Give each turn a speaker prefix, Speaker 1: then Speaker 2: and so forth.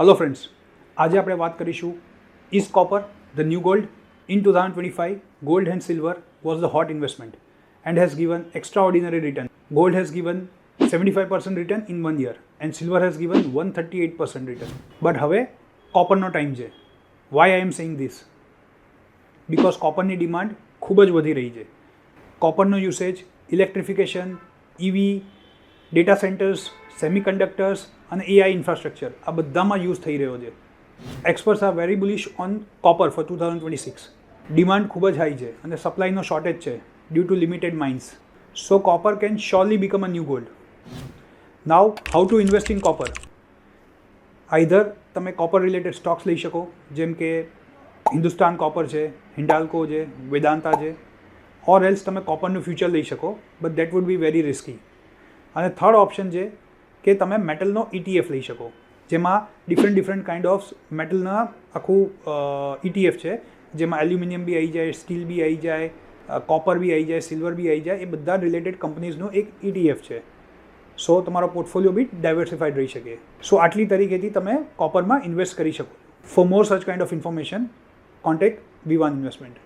Speaker 1: Hello friends, આજે આપણે વાત કરીશું is copper the new gold? In 2025, gold and silver was the hot investment and has given extraordinary return. Gold has given 75% return in 1 year and silver has given 138% return. But હવે કોપરનો time છે. Why I am saying this? Because કોપરની demand ખૂબ જ વધી રહી છે. કોપરનો usage electrification, EV, data centres, semiconductors અને AI ઇન્ફ્રાસ્ટ્રક્ચર આ બધામાં યુઝ થઈ રહ્યો છે. Experts are very bullish on copper for 2026. Demand ખૂબ જ હાઈ છે અને સપ્લાયનો શોર્ટેજ છે due to limited mines. So copper can surely become a new gold. Now how to invest in copper? Either તમે કોપર રિલેટેડ સ્ટોક્સ લઈ શકો, જેમ કે હિન્દુસ્તાન કોપર છે, હિન્ડાલ્કો છે, વેદાંતા છે, ઓર એલ્સ તમે કોપરનું ફ્યુચર લઈ શકો, but that would be very risky. અને થર્ડ ઓપ્શન છે કે તમે મેટલનો ETF લઈ શકો, જેમાં ડિફરન્ટ કાઇન્ડ ઓફ મેટલના આખું ETF છે, જેમાં એલ્યુમિનિયમ બી આવી જાય, સ્ટીલ બી આવી જાય, કોપર બી આવી જાય, સિલ્વર બી આવી જાય. એ બધા રિલેટેડ કંપનીઝનું એક ETF છે. સો તમારો પોર્ટફોલિયો બી ડાયવર્સિફાઈડ રહી શકે. સો આટલી તરીકેથી તમે કોપરમાં ઇન્વેસ્ટ કરી શકો. ફોર મોર સચ kind of information, contact V1 investment.